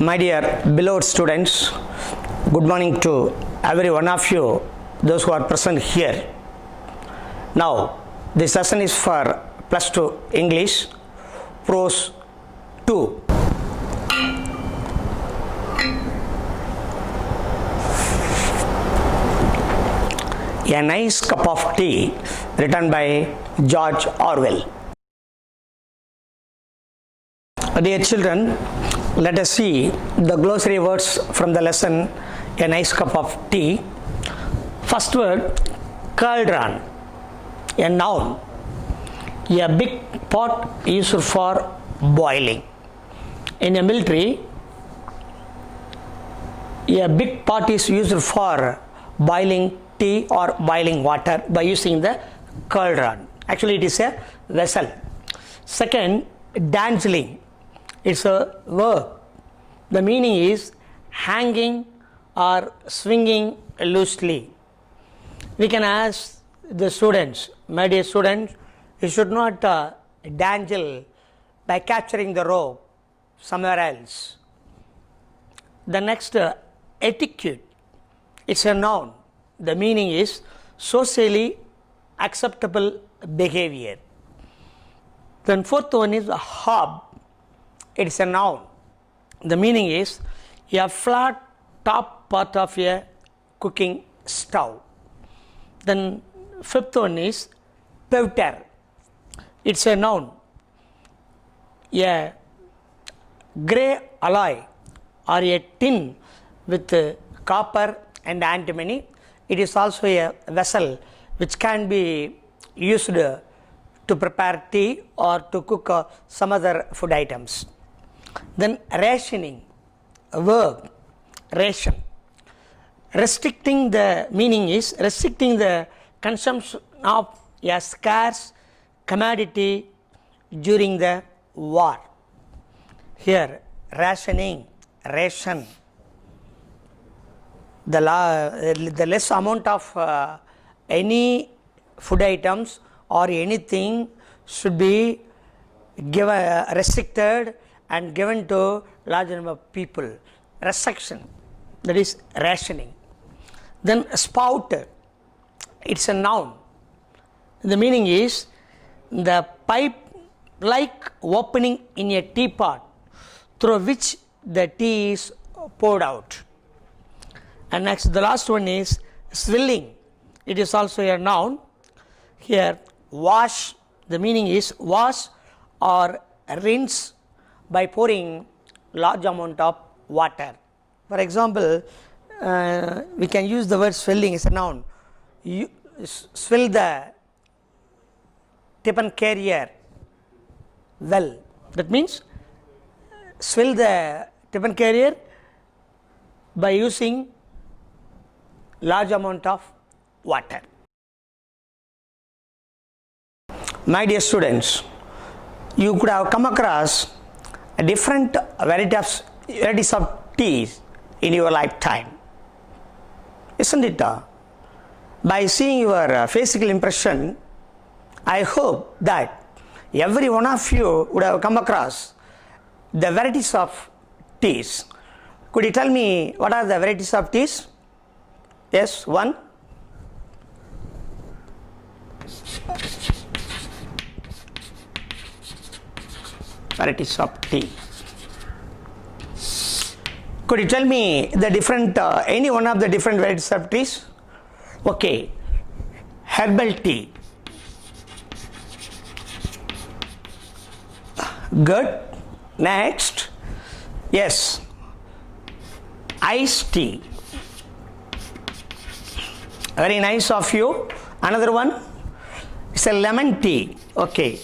My dear beloved students, good morning to every one of you, those who are present here. Now, this session is for plus 2 English, prose 2. A Nice Cup of Tea, written by George Orwell. Dear children, let us see the glossary words from the lesson A Nice Cup of Tea. First word, cauldron, a noun, a big pot used for boiling. In a military, a big pot is used for boiling tea or boiling water by using the cauldron. Actually, it is a vessel. Second, dangling. It's a verb. The meaning is hanging or swinging loosely. We can ask the students, my dear students, you should not dangle by capturing the rope somewhere else. The next, etiquette. It's a noun. The meaning is socially acceptable behavior. Then fourth one is a hob. It's a noun. The meaning is a flat top part of a cooking stove. Then fifth one is pewter. It's a noun. A grey alloy or a tin with copper and antimony. It is also a vessel which can be used to prepare tea or to cook some other food items. Then rationing, a verb, ration. Restricting, the meaning is restricting the consumption of a scarce commodity during the war. Here, rationing, ration. The less amount of any food items or anything should be given, restricted and given to large number of people. Restriction, that is rationing. Then spout, it's a noun. The meaning is the pipe like opening in a teapot through which the tea is poured out. And next, the last one is swilling. It is also a noun. Here, wash, the meaning is wash or rinse by pouring large amount of water. For example, we can use the word swilling as a noun. You swill the tippin carrier well. That means swill the tippin carrier by using large amount of water. My dear students, you could have come across different varieties of teas in your lifetime, isn't it? By seeing your physical impression, I hope that every one of you would have come across the varieties of teas. Could you tell me what are the varieties of teas? Yes, one. Varieties of tea. Could you tell me the different, any one of the different varieties of teas? Okay, herbal tea. Good. Next, yes, iced tea. Very nice of you. Another one is a lemon tea. Okay.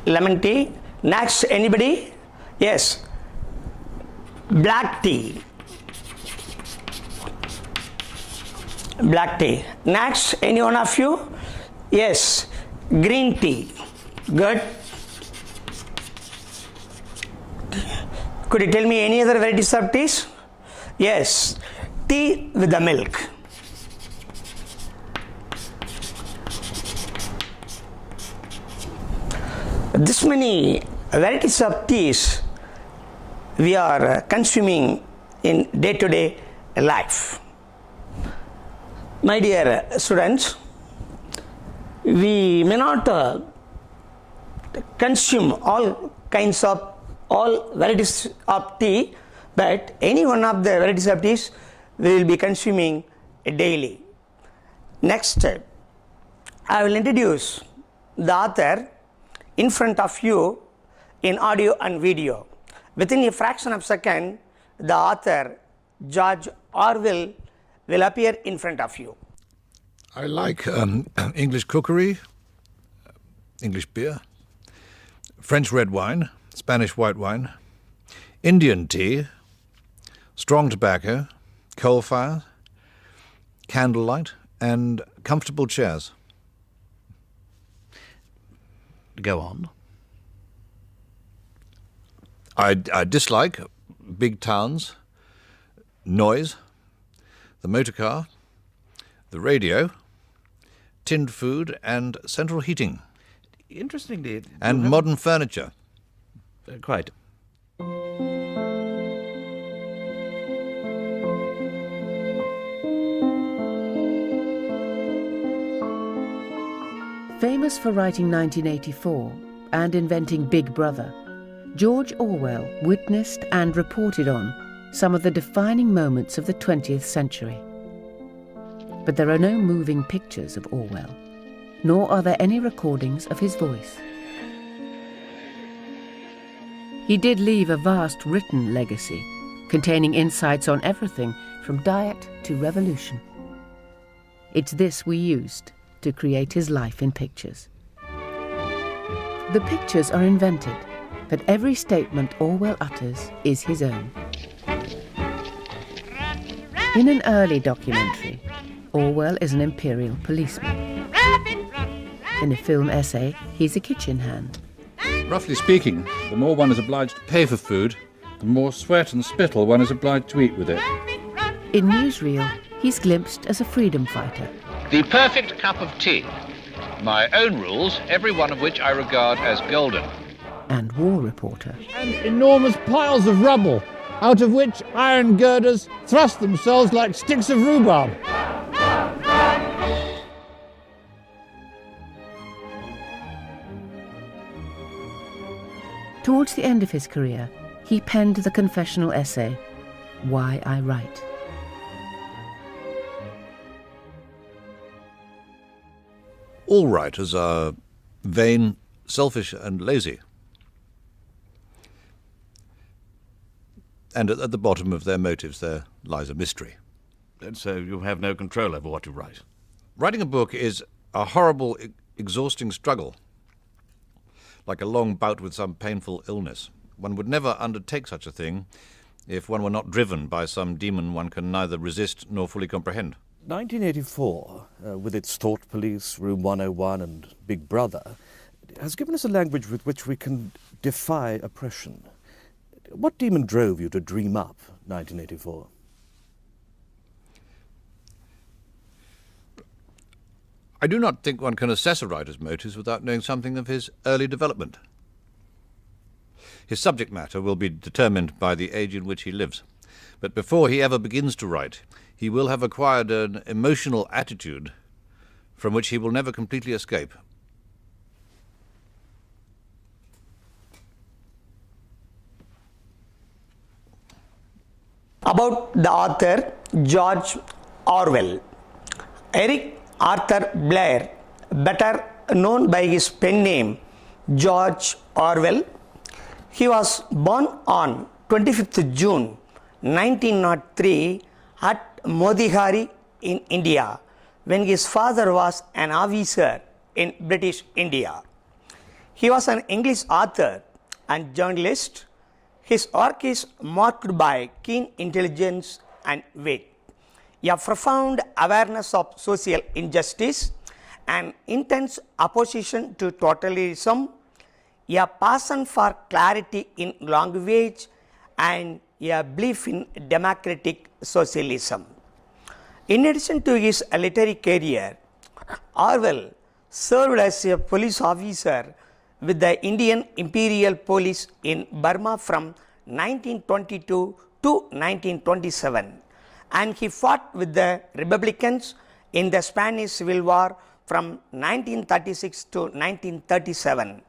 Lemon tea. Next, anybody? Yes. Black tea. Black tea. Next, any one of you? Yes. Green tea. Good. Could you tell me any other varieties of teas? Yes. Tea with the milk. This many varieties of teas we are consuming in day-to-day life. My dear students, we may not consume all varieties of tea, but any one of the varieties of teas we will be consuming daily. Next, I will introduce the author in front of you in audio and video. Within a fraction of a second, the author George Orwell will appear in front of you. I like English cookery, English beer, French red wine, Spanish white wine, Indian tea, strong tobacco, coal fire, candlelight, and comfortable chairs. Go on. I dislike big towns, noise, the motor car, the radio, tinned food, and central heating. Interestingly... And modern furniture. Quite. Famous for writing 1984 and inventing Big Brother, George Orwell witnessed and reported on some of the defining moments of the 20th century. But there are no moving pictures of Orwell, nor are there any recordings of his voice. He did leave a vast written legacy, containing insights on everything from diet to revolution. It's this we used to create his life in pictures. The pictures are invented, but every statement Orwell utters is his own. In an early documentary, Orwell is an imperial policeman. In a film essay, he's a kitchen hand. Roughly speaking, the more one is obliged to pay for food, the more sweat and spittle one is obliged to eat with it. In newsreel, he's glimpsed as a freedom fighter. The perfect cup of tea. My own rules, every one of which I regard as golden. And war reporter. And enormous piles of rubble, out of which iron girders thrust themselves like sticks of rhubarb. Towards the end of his career, he penned the confessional essay, Why I Write. All writers are vain, selfish, and lazy. And at the bottom of their motives there lies a mystery. And so you have no control over what you write. Writing a book is a horrible, exhausting struggle, like a long bout with some painful illness. One would never undertake such a thing if one were not driven by some demon one can neither resist nor fully comprehend. 1984, with its thought police, Room 101 and Big Brother, has given us a language with which we can defy oppression. What demon drove you to dream up 1984? I do not think one can assess a writer's motives without knowing something of his early development. His subject matter will be determined by the age in which he lives. But before he ever begins to write, he will have acquired an emotional attitude from which he will never completely escape. About the author George Orwell. Eric Arthur Blair, better known by his pen name George Orwell. He was born on 25th June 1903 at Motihari in India, when his father was an officer in British India. He was an English author and journalist. His work is marked by keen intelligence and wit, a profound awareness of social injustice, an intense opposition to totalitarianism, a passion for clarity in language, and a belief in democratic socialism. In addition to his literary career, Orwell served as a police officer with the Indian Imperial Police in Burma from 1922 to 1927, and he fought with the Republicans in the Spanish Civil War from 1936 to 1937.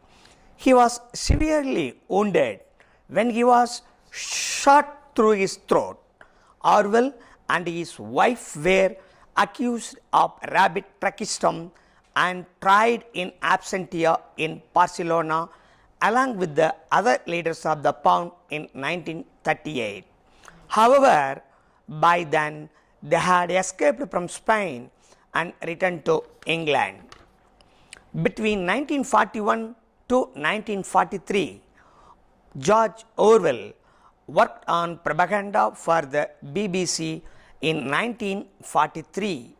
He was severely wounded when he was shot through his throat. Orwell and his wife were accused of rabbit tracheism and tried in absentia in Barcelona along with the other leaders of the Pound in 1938. However, by then they had escaped from Spain and returned to England. Between 1941 to 1943, George Orwell worked on propaganda for the BBC. In 1943,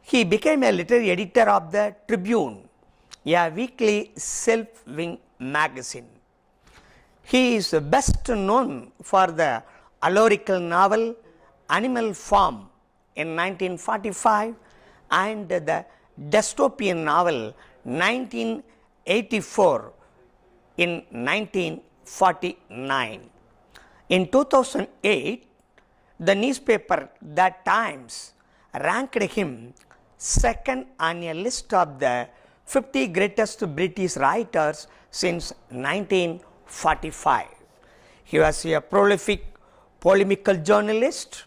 he became a literary editor of the Tribune, a weekly self-wing magazine. He is best known for the allegorical novel Animal Farm in 1945 and the dystopian novel 1984 in 1949. In 2008, the newspaper The Times ranked him second on a list of the 50 greatest British writers since 1945. He was a prolific polemical journalist,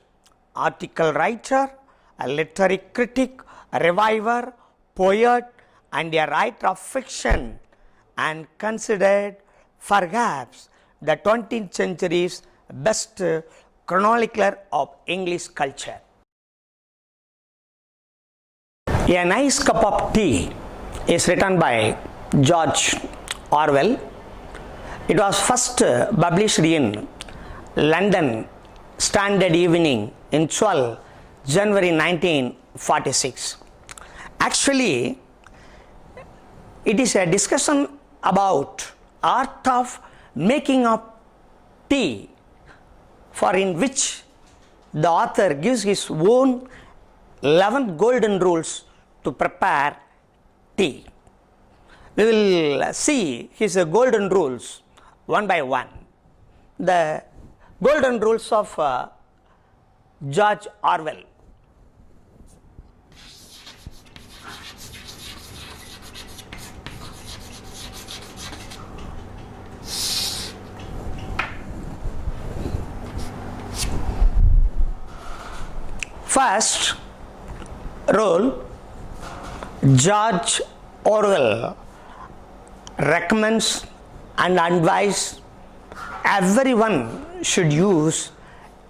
article writer, a literary critic, a reviver, poet, and a writer of fiction, and considered perhaps the 20th century's best chronicler of English culture. A Nice Cup of Tea is written by George Orwell. It was first published in London Standard Evening in 12 January 1946. Actually, it is a discussion about art of making of tea, for in which the author gives his own 11 golden rules to prepare tea. We will see his golden rules one by one. The golden rules of George Orwell. First rule, George Orwell recommends and advises everyone should use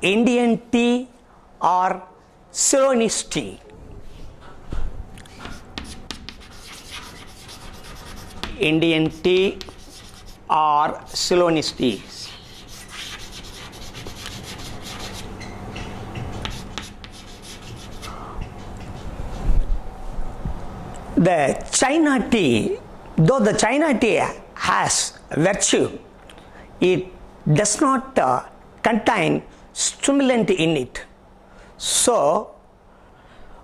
Indian tea or Ceylonese tea. Indian tea or Ceylonese tea. The China tea, though the China tea has virtue, it does not contain stimulant in it. So,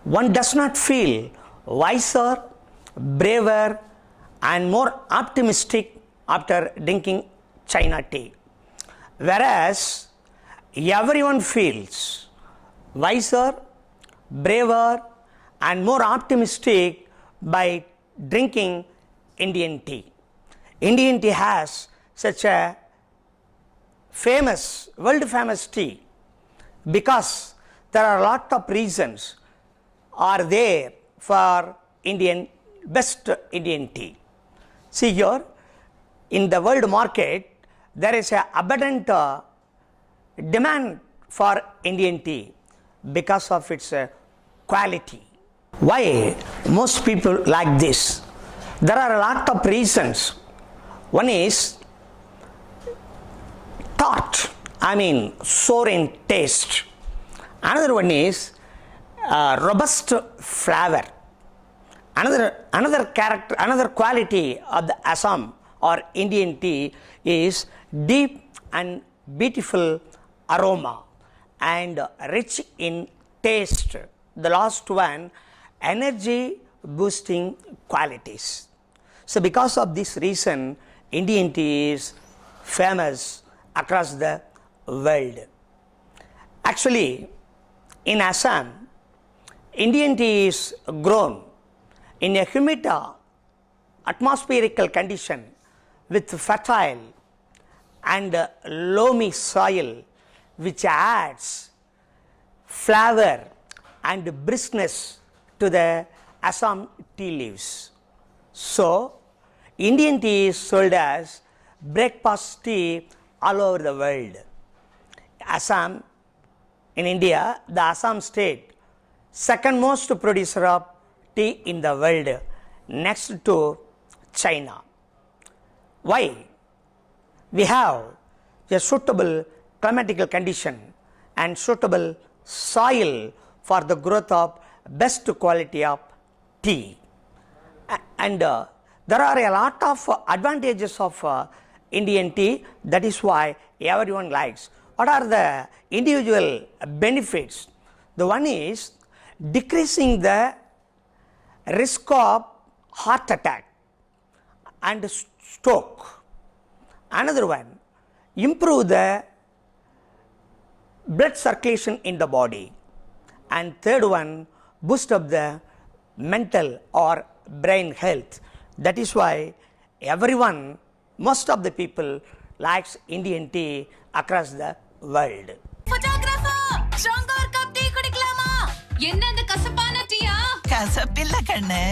one does not feel wiser, braver, and more optimistic after drinking China tea. Whereas, everyone feels wiser, braver, and more optimistic by drinking Indian tea. Indian tea has such a famous, world famous tea because there are a lot of reasons are there for best Indian tea. See here, in the world market, there is a abundant demand for Indian tea because of its quality. Why most people like this? There are a lot of reasons. One is tart, sour in taste. Another one is robust flavor. Another quality of the Assam or Indian tea is deep and beautiful aroma and rich in taste. The last one, energy boosting qualities. So because of this reason, Indian tea is famous across the world. Actually, in Assam, Indian tea is grown in a humid atmospherical condition with fertile and loamy soil, which adds flavor and briskness to the Assam tea leaves. So, Indian tea is sold as breakfast tea all over the world. Assam, in India, the Assam state, second most producer of tea in the world, next to China. Why? We have a suitable climatical condition and suitable soil for the growth of best quality of tea. And there are a lot of advantages of Indian tea. That is why everyone likes. What are the individual benefits? The one is decreasing the risk of heart attack and stroke. Another one, improve the blood circulation in the body. And third one, boost up the mental or brain health. That is why everyone, most of the people likes Indian tea across the world. Photographer, stronger cup tea குடிக்கலாமா? என்ன அந்த கசப்பான டீயா? கசப்பில்ல கண்ணு,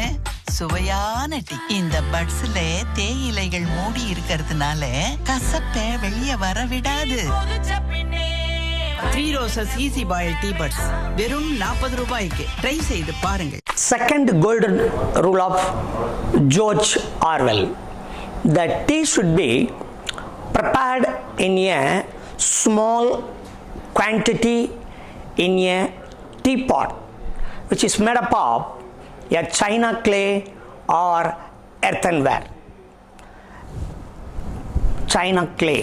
சுவையான tea. இந்த பட்ஸ்ல தேயிலைகள் மூடி இருக்கிறதுனால கசப்பை வெளியே வர விடாது. 3 Roses Easy Boil Tea Buds வெறும் 40 ரூபாய்க்கு. ட்ரை செய்து பாருங்கள். Second golden rule of George Orwell. The tea should be prepared in a small quantity in a teapot, which is made up of a china clay or earthenware. China clay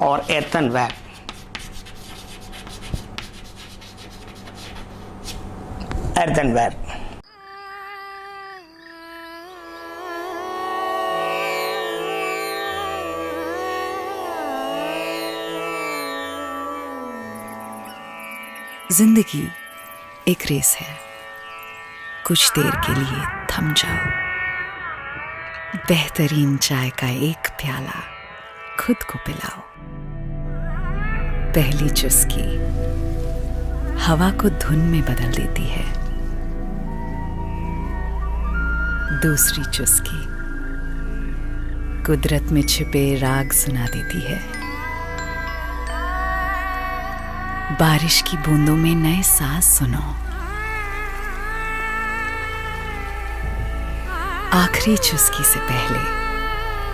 or earthenware. Earthenware. जिंदगी एक race है, कुछ देर के लिए थम जाओ। बेहतरीन चाय का एक प्याला खुद को पिलाओ। पहली चुस्की हवा को धुन में बदल देती है, दूसरी चुस्की कुदरत में छिपे राग सुना देती है, बारिश की बूंदों में नए सांस सुनो, आखिरी चुस्की से पहले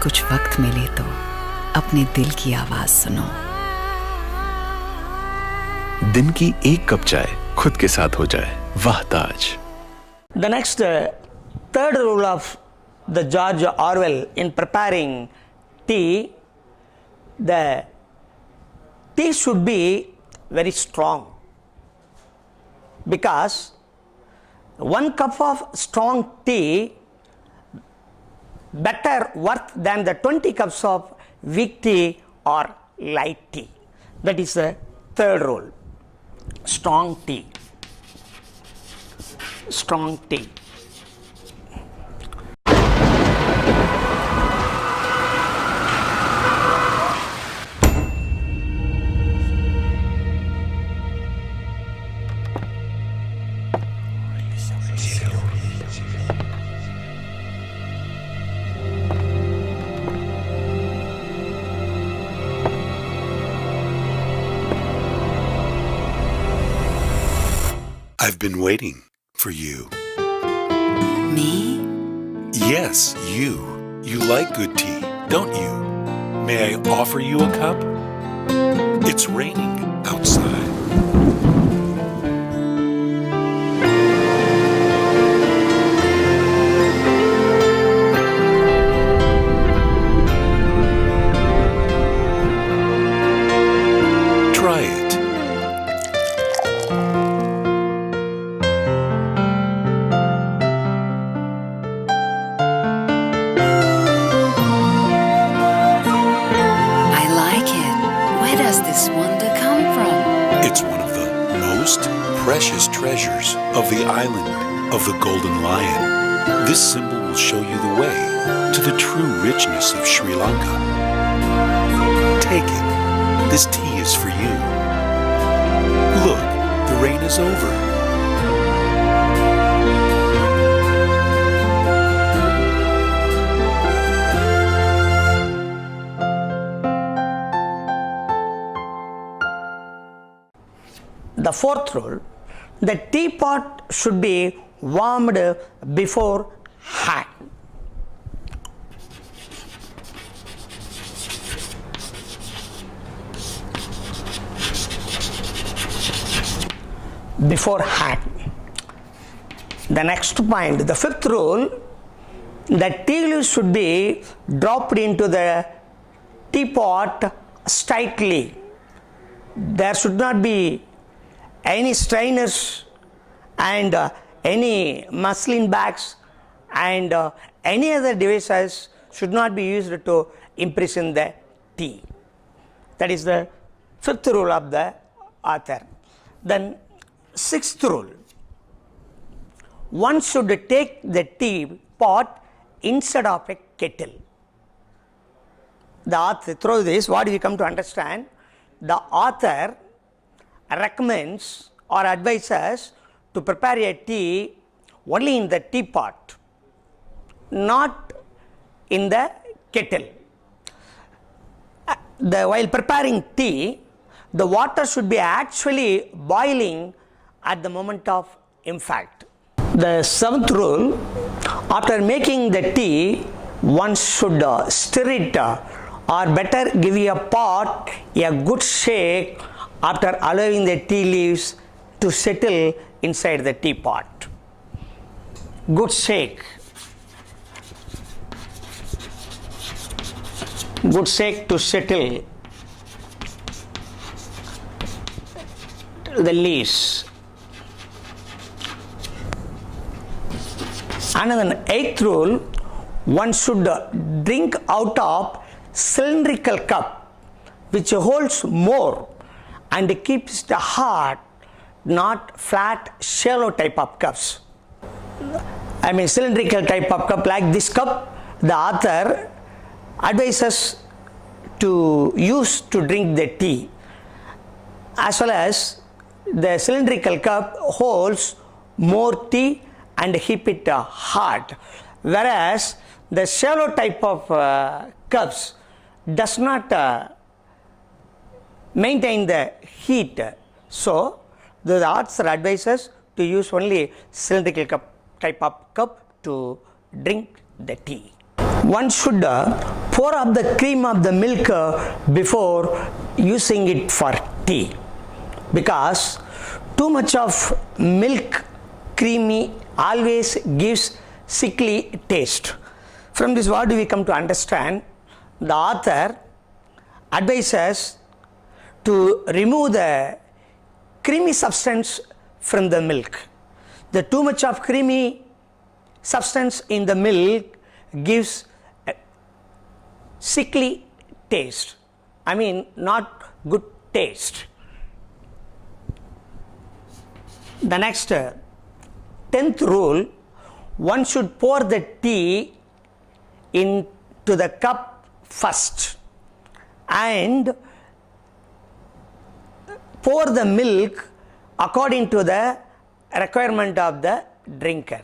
कुछ वक्त मिले तो अपने दिल की आवाज सुनो। दिन की एक कप चाय खुद के साथ हो जाए, वाह ताज। The next third rule of the George Orwell in preparing tea, the tea should be very strong, because 1 cup of strong tea better worth than the 20 cups of weak tea or light tea. That is the third rule. Strong tea. Strong tea. I've been waiting for you. Me? Yes, you. You like good tea, don't you? May I offer you a cup? It's raining outside. Try it. most precious treasures of the island of the Golden Lion. This symbol will show you the way to the true richness of Sri Lanka. Take it. This tea is for you. Look, the rain is over. The fourth rule, the teapot should be warmed before hand. Beforehand. The next point, the fifth rule, the tea leaves should be dropped into the teapot slightly. There should not be any strainers and any muslin bags and any other devices should not be used to imprison the tea. That is the fifth rule of the author. Then sixth rule, one should take the tea pot instead of a kettle. The author, through this, what do you come to understand? The author recommends or advises to prepare a tea only in the teapot, not in the kettle. While preparing tea, the water should be actually boiling at the moment of impact. The seventh rule, after making the tea, one should stir it or better give a pot a good shake after allowing the tea leaves to settle inside the teapot. Good shake. Good shake to settle the leaves. Another eighth rule, one should drink out of cylindrical cup which holds more and keeps the heart, not flat shallow type of cups. I mean cylindrical type of cup like this cup, the author advises to use to drink the tea, as well as the cylindrical cup holds more tea and keep it hard, whereas the shallow type of cups does not maintain the heat. So the author advises to use only cylindrical cup type of cup to drink the tea. One should pour up the cream of the milk before using it for tea, because too much of milk creamy always gives sickly taste. From this, what do we come to understand? The author advises to remove the creamy substance from the milk. The too much of creamy substance in the milk gives a sickly taste. I mean, not good taste. The next 10th rule, one should pour the tea into the cup first and pour the milk according to the requirement of the drinker.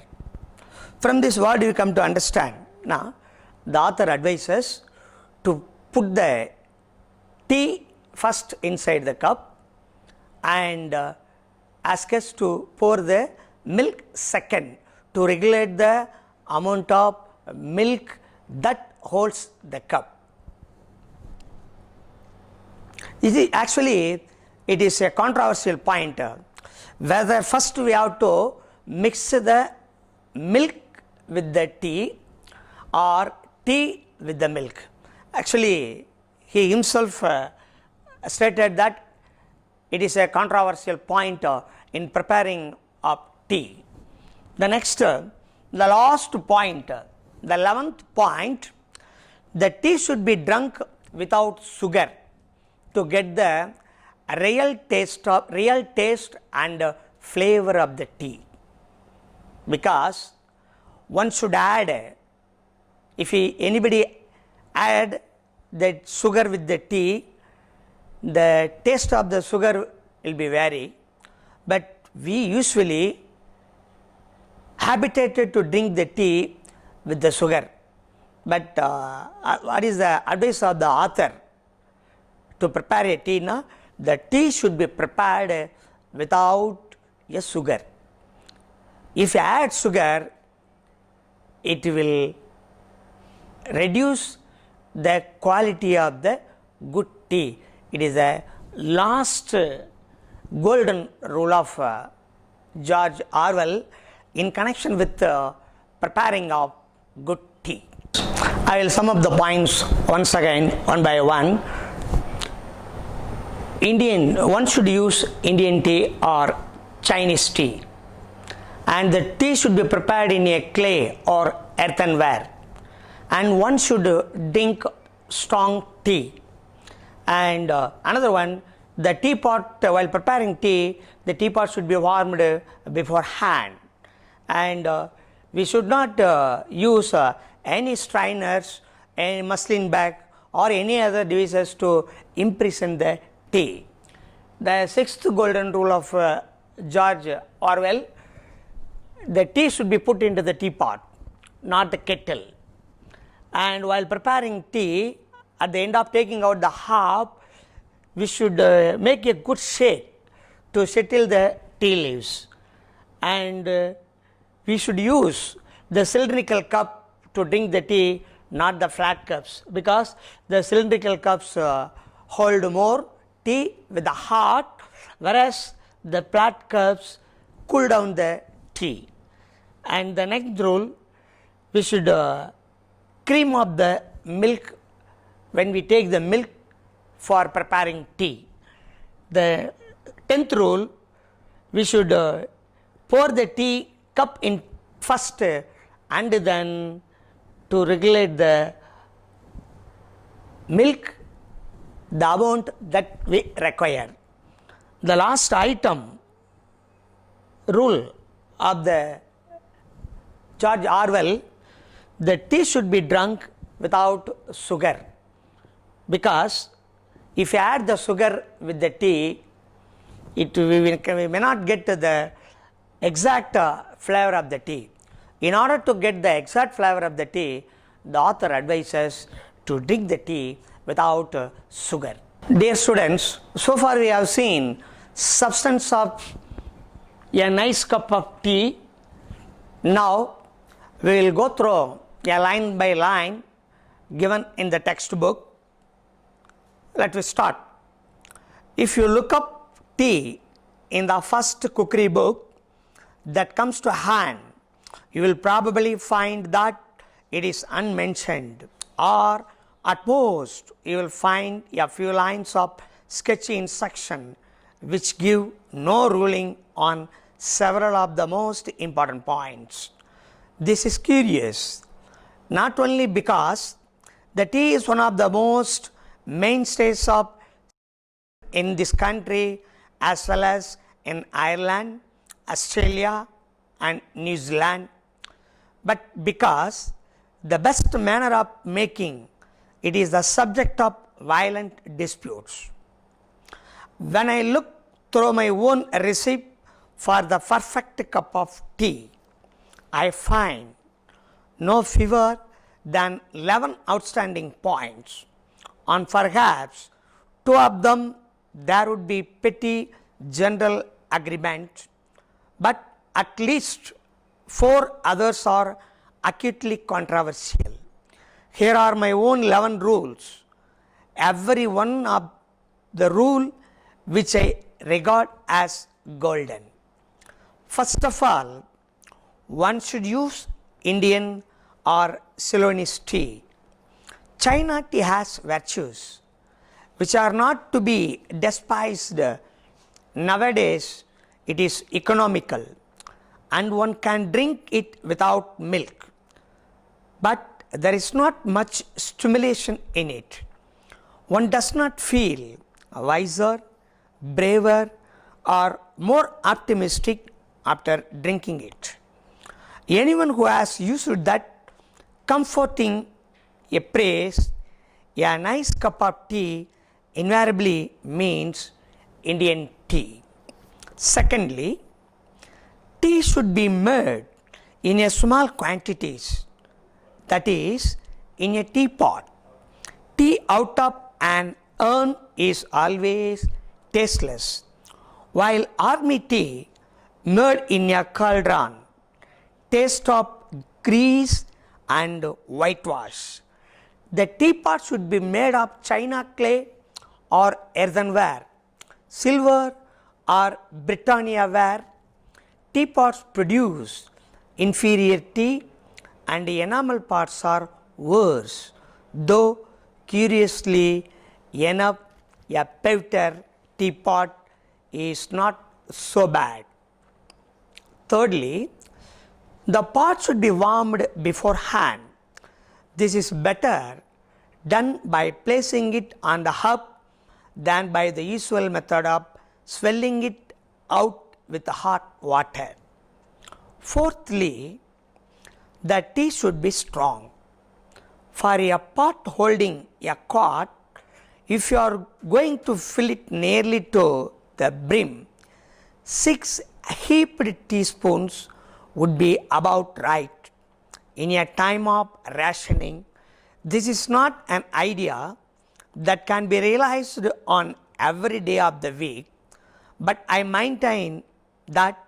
From this, what do you come to understand? Now, the author advises to put the tea first inside the cup and ask us to pour the milk second to regulate the amount of milk that holds the cup. Actually, it is a controversial point whether first we have to mix the milk with the tea or tea with the milk. Actually, he himself stated that it is a controversial point in preparing of tea. The next, the last point, the 11th point, the tea should be drunk without sugar to get the real taste and flavor of the tea, because one should add, if anybody add that sugar with the tea, the taste of the sugar will be vary, but we usually habituated to drink the tea with the sugar. But what is the advice of the author to prepare a tea? No? The tea should be prepared without a sugar. If you add sugar, it will reduce the quality of the good tea. It is a last golden rule of George Orwell in connection with preparing of good tea. I will sum up the points once again, one by one. One should use Indian tea or Chinese tea, and the tea should be prepared in a clay or earthenware, and one should drink strong tea. And another one, the teapot, while preparing tea, the teapot should be warmed beforehand, and we should not use any strainers, any muslin bag or any other devices to imprison the tea. The sixth golden rule of George Orwell: the tea should be put into the teapot, not the kettle. And while preparing tea, at the end of taking out the half, we should make a good shake to settle the tea leaves, and we should use the cylindrical cup to drink the tea, not the flat cups, because the cylindrical cups hold more tea with the hot, whereas the flat cups cool down the tea. And the next rule, we should cream up the milk when we take the milk for preparing tea. The 10th rule, we should pour the tea cup in first and then to regulate the milk, the amount that we require. The last item, rule of the George Orwell: the tea should be drunk without sugar, because if you add the sugar with the tea, we may not get to the exact flavor of the tea. In order to get the exact flavor of the tea, the author advises to drink the tea without sugar. Dear students, so far we have seen substance of a nice cup of tea. Now we will go through a line by line given in the textbook. Let us start. If you look up tea in the first cookery book that comes to hand, you will probably find that it is unmentioned, or at most you will find a few lines of sketchy instruction which give no ruling on several of the most important points. This is curious, not only because the tea is one of the most mainstays of in this country, as well as in Ireland, Australia and New Zealand, but because the best manner of making it is the subject of violent disputes. When I look through my own recipe for the perfect cup of tea, I find no fewer than 11 outstanding points. On perhaps 2 of them there would be petty general agreement, but at least 4 others are acutely controversial. Here are my own 11 rules, every one of the rule which I regard as golden. First of all, one should use Indian or Ceylonese tea. China tea has virtues which are not to be despised. Nowadays, it is economical and one can drink it without milk, but there is not much stimulation in it. One does not feel wiser, braver, or more optimistic after drinking it. Anyone who has used that comforting a praise, a nice cup of tea invariably means Indian tea. Secondly, tea should be made in a small quantities, that is, in a teapot. Tea out of an urn is always tasteless, while army tea made in a cauldron taste of grease and whitewash. The teapot should be made of china, clay, or earthenware, silver or Britannia ware. Teapots produce inferior tea, and the enamel parts are worse, though curiously enough a pewter teapot is not so bad. Thirdly, the pot should be warmed beforehand. This is better done by placing it on the hob than by the usual method of swelling it out with hot water. Fourthly, the tea should be strong. For a pot holding a quart, if you are going to fill it nearly to the brim, 6 heaped teaspoons would be about right. In a time of rationing, this is not an idea that can be realized on every day of the week, but I maintain that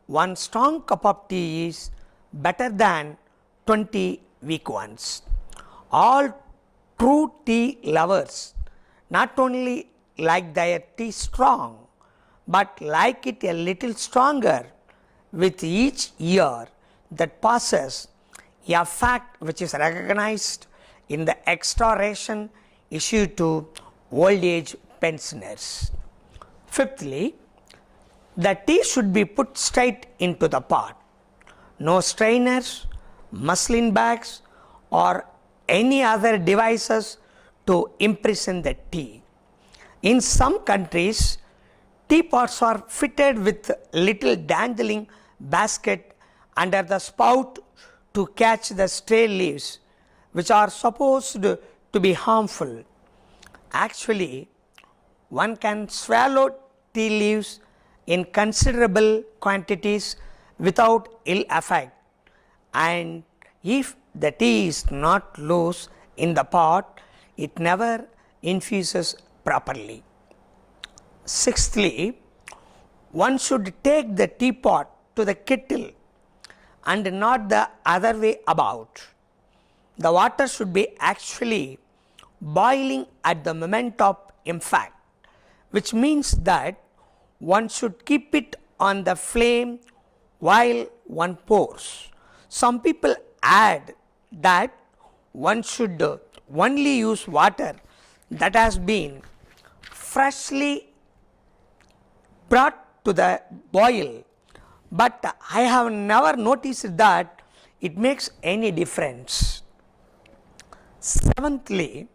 one strong cup of tea is better than 20 weak ones. All true tea lovers not only like their tea strong, but like it a little stronger with each year that passes, a fact which is recognized in the extra ration issued to old age pensioners. Fifthly, the tea should be put straight into the pot. No strainers, muslin bags, or any other devices to imprison the tea. In some countries, teapots are fitted with little dangling basket under the spout to catch the stray leaves, which are supposed to be harmful. Actually, one can swallow tea leaves in considerable quantities without ill effect, and if the tea is not loose in the pot, it never infuses properly. Sixthly, one should take the teapot to the kettle and not the other way about. The water should be actually boiling at the moment of impact, which means that one should keep it on the flame while one pours. Some people add that one should only use water that has been freshly brought to the boil, but I have never noticed that it makes any difference. Seventhly,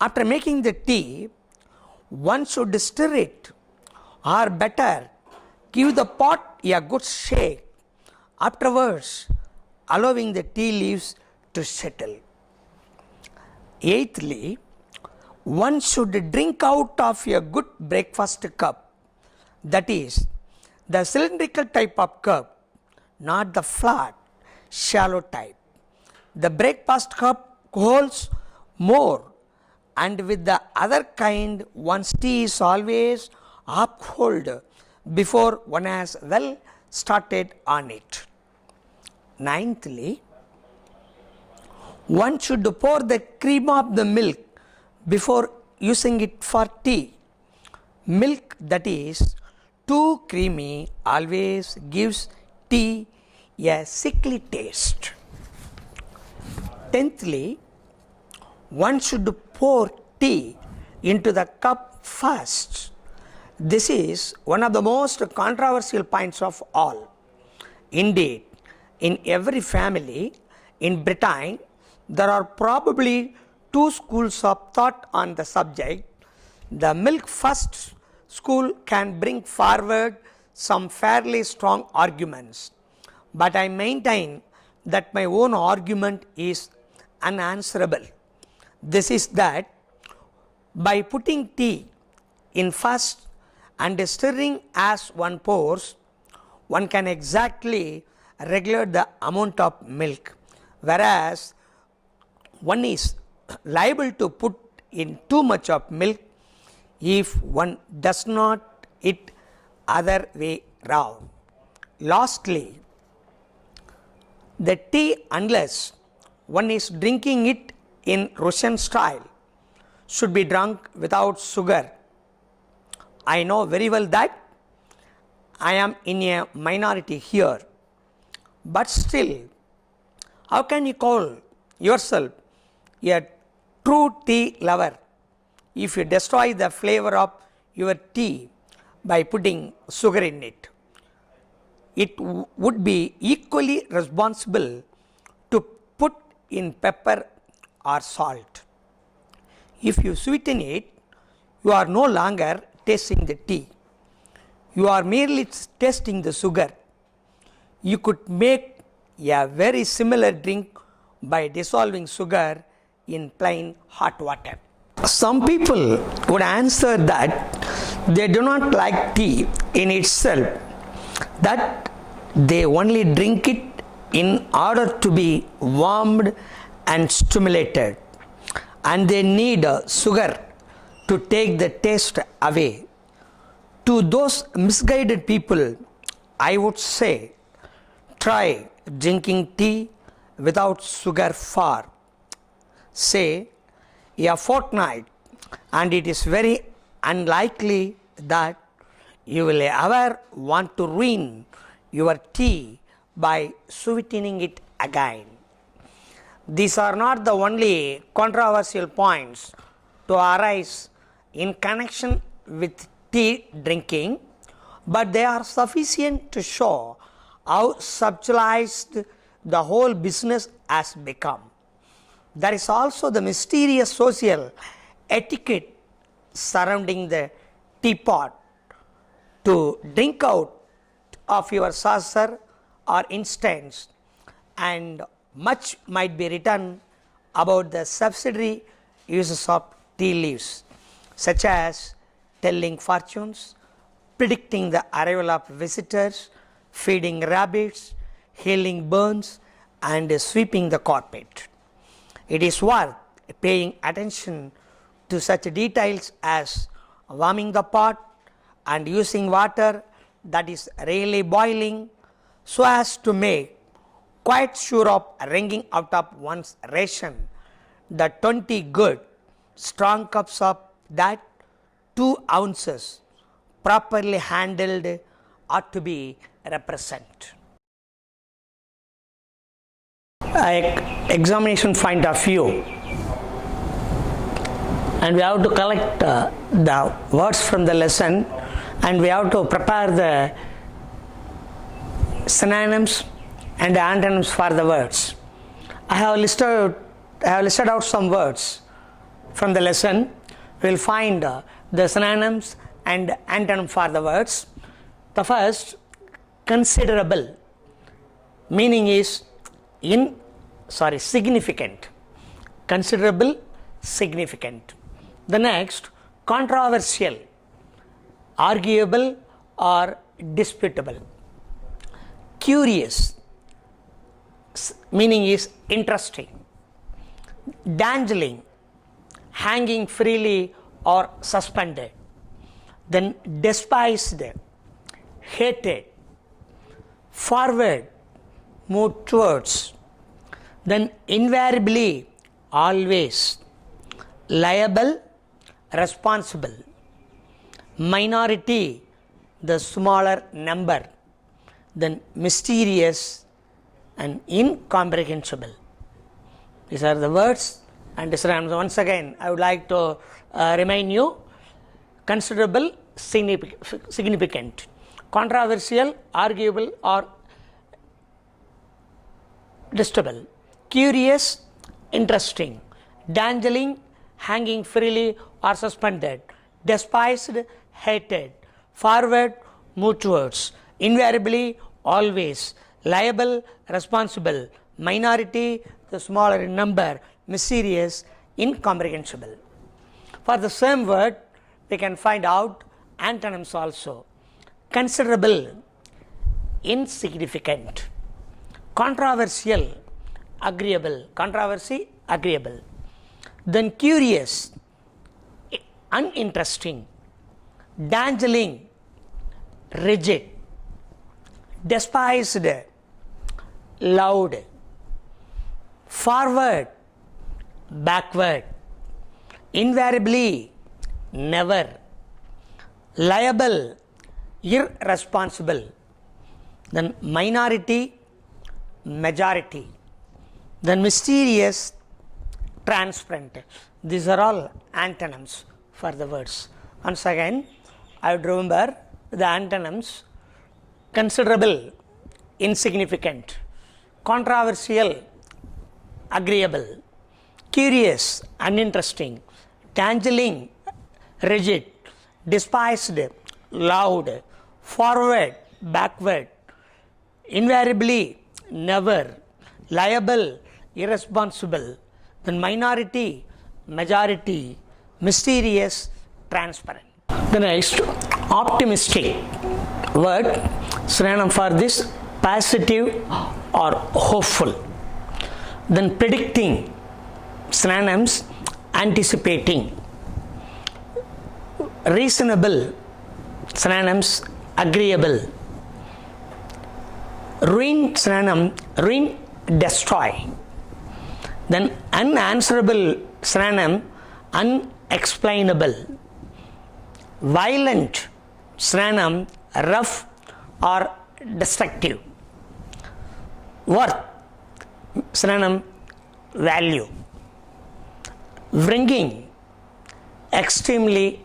after making the tea, one should stir it, or better, give the pot a good shake, afterwards allowing the tea leaves to settle. Eighthly, one should drink out of a good breakfast cup, that is, the cylindrical type of cup, not the flat, shallow type. The breakfast cup holds more, and with the other kind, one's tea is always up cold before one has well started on it. Ninthly, one should pour the cream of the milk before using it for tea. Milk that is too creamy always gives tea a sickly taste. Tenthly, one should pour tea into the cup first. This is one of the most controversial points of all. Indeed, in every family in Britain, there are probably 2 schools of thought on the subject. The milk first school can bring forward some fairly strong arguments, but I maintain that my own argument is unanswerable. This is that by putting tea in first and stirring as one pours, one can exactly regulate the amount of milk, whereas one is liable to put in too much of milk if one does not it other way round. Lastly, the tea, unless one is drinking it in Russian style, should be drunk without sugar. I know very well that I am in a minority here, but still, how can you call yourself a true tea lover if you destroy the flavor of your tea by putting sugar in it? It would be equally responsible to put in pepper or salt. If you sweeten it, you are no longer tasting the tea. You are merely tasting the sugar. You could make a very similar drink by dissolving sugar in plain hot water. Some people would answer that they do not like tea in itself, that they only drink it in order to be warmed and stimulated, and they need sugar to take the taste away. To those misguided people, I would say, try drinking tea without sugar for, say, a fortnight, and it is very unlikely that you will ever want to ruin your tea by sweetening it again. These are not the only controversial points to arise in connection with tea drinking, but they are sufficient to show how subtilized the whole business has become. There is also the mysterious social etiquette surrounding the teapot. To drink out of your saucer or instance, and much might be written about the subsidiary uses of tea leaves, such as telling fortunes, predicting the arrival of visitors, feeding rabbits, healing burns, and sweeping the carpet. It is worth paying attention to such details as warming the pot and using water that is really boiling, so as to make quite sure of wringing out of one's ration the 20 good strong cups of that 2 ounces properly handled ought to be represented. Examination point of view, and we have to collect the words from the lesson, and we have to prepare the synonyms and the antonyms for the words. I have listed out some words from the lesson. We will find the synonyms and antonyms for the words. The first, considerable, meaning is significant. Considerable, significant. The next, controversial, arguable or disputable. Curious, meaning is interesting. Dangling, hanging freely or suspended. Then despised, hated. Forward, move towards. Then invariably, always. Liable, responsible. Minority, the smaller number. Then mysterious and incomprehensible. These are the words and synonyms. Once again, I would like to remind you: considerable, significant; controversial, arguable or disputable; curious, interesting; dangling, hanging freely or suspended; despised, hated, forward, move towards, invariably, always, liable, responsible, minority, the smaller in number, mysterious, incomprehensible. For the same word, we can find out antonyms also. Considerable, insignificant. Controversial, agreeable. Controversy, agreeable. Then curious, uninteresting. Dangling, rigid. Despised, loud. Forward, backward. Invariably, never. Liable, irresponsible. Then minority, majority. Then mysterious, transparent. These are all antonyms for the words. Once again, I would remember the antonyms: considerable, insignificant; controversial, agreeable; curious, uninteresting; dangling, rigid; despised, loud; forward, backward; invariably, never; liable, irresponsible; then minority, majority; mysterious, transparent. The next, optimistic. Word synonym for this, positive or hopeful. Then predicting. Synonyms, anticipating. Reasonable. Synonyms, agreeable. Ruin synonym, ruin, destroy. Then unanswerable synonym, unexplainable. Violent synonym, rough or destructive. Worth synonym, value. Wringing, extremely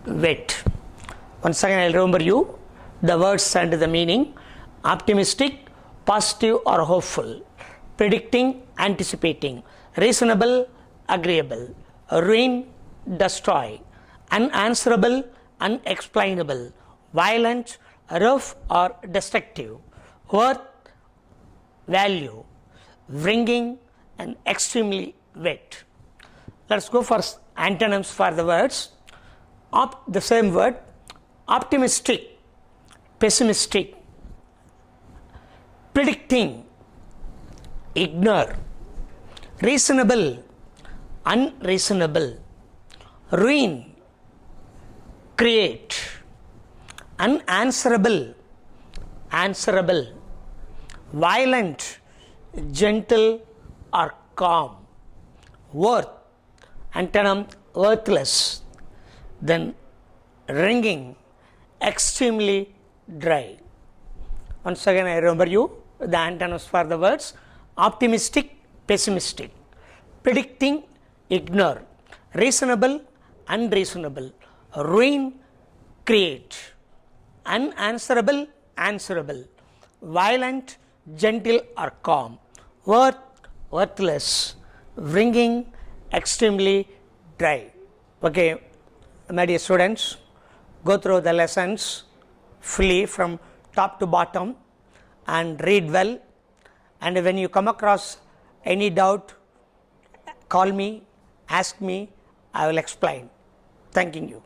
wet. Once again, I'll remember you the words and the meaning: optimistic, positive or hopeful; predicting, anticipating; reasonable, agreeable; ruin, destroy; unanswerable, unexplainable; violent, rough or destructive; worth, value; wringing, and extremely wet. Let's go for antonyms for the words. The same word: optimistic, pessimistic; predicting, ignore; reasonable, unreasonable; ruin, create; unanswerable, answerable; violent, gentle or calm; worth, antonym, worthless; then wringing, extremely dry. Once again, I remember you the antonyms for the words: optimistic, pessimistic; predicting, ignore; reasonable, unreasonable; ruin, create; unanswerable, answerable; violent, gentle or calm; worth, worthless; wringing, extremely dry. Okay, my dear students, go through the lessons fully from top to bottom and read well. And when you come across any doubt, call me, ask me, I will explain. Thanking you.